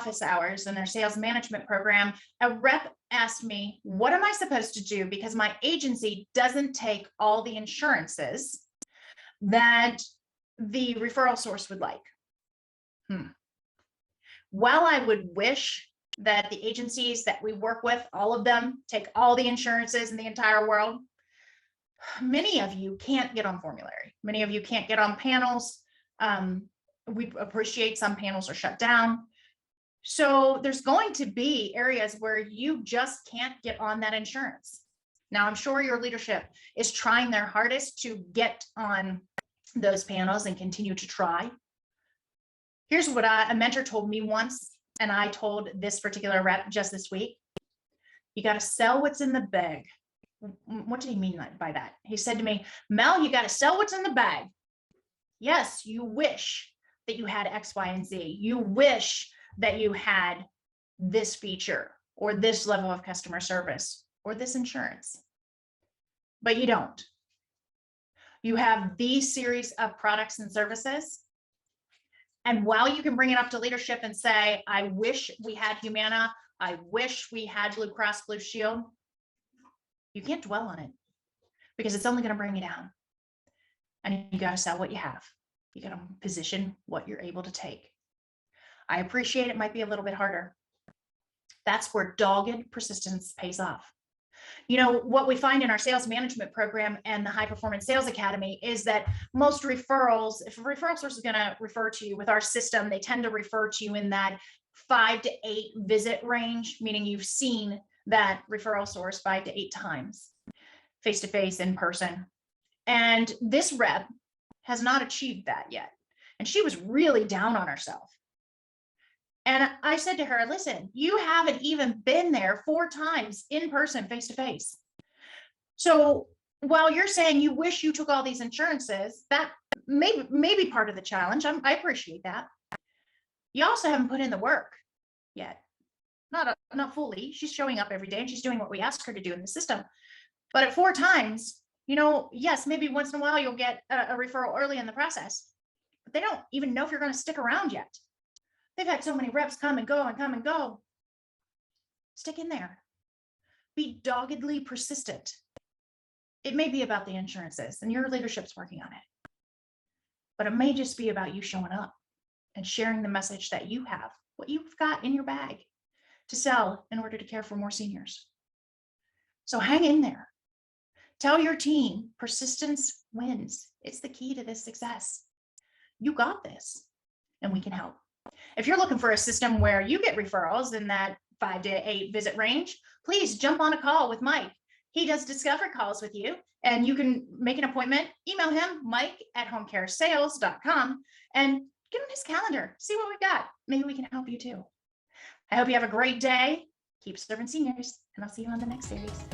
office hours in their sales management program, a rep asked me, what am I supposed to do? Because my agency doesn't take all the insurances that the referral source would like. While I would wish that the agencies that we work with, all of them, take all the insurances in the entire world, many of you can't get on formulary. Many of you can't get on panels. We appreciate some panels are shut down. So there's going to be areas where you just can't get on that insurance. Now, I'm sure your leadership is trying their hardest to get on those panels and continue to try. Here's what a mentor told me once, and I told this particular rep just this week. You got to sell what's in the bag. What did he mean by that? He said to me, Mel, you got to sell what's in the bag. Yes, you wish that you had X, Y, and Z. You wish that you had this feature or this level of customer service or this insurance, but you don't. You have these series of products and services. And while you can bring it up to leadership and say, I wish we had Humana, I wish we had Blue Cross Blue Shield, you can't dwell on it because it's only going to bring you down. And you got to sell what you have. You got to position what you're able to take. I appreciate it might be a little bit harder. That's where dogged persistence pays off. You know, what we find in our sales management program and the High Performance Sales Academy is that most referrals, if a referral source is going to refer to you with our system, they tend to refer to you in that 5 to 8 visit range, meaning you've seen that referral source 5 to 8 times, face-to-face, in person. And this rep has not achieved that yet. And she was really down on herself. And I said to her, listen, you haven't even been there 4 times in person, face to face. So while you're saying you wish you took all these insurances, that may be part of the challenge. I appreciate that. You also haven't put in the work yet. Not fully. She's showing up every day and she's doing what we ask her to do in the system. But at 4 times, you know, yes, maybe once in a while you'll get a referral early in the process, but they don't even know if you're going to stick around yet. They've had so many reps come and go and come and go. Stick in there. Be doggedly persistent. It may be about the insurances and your leadership's working on it, but it may just be about you showing up and sharing the message that you have, what you've got in your bag to sell in order to care for more seniors. So hang in there. Tell your team persistence wins. It's the key to this success. You got this, and we can help. If you're looking for a system where you get referrals in that 5 to 8 visit range, please jump on a call with Mike. He does discovery calls with you, and you can make an appointment, email him, mike@homecaresales.com, and get on his calendar, see what we've got. Maybe we can help you too. I hope you have a great day. Keep serving seniors, and I'll see you on the next series.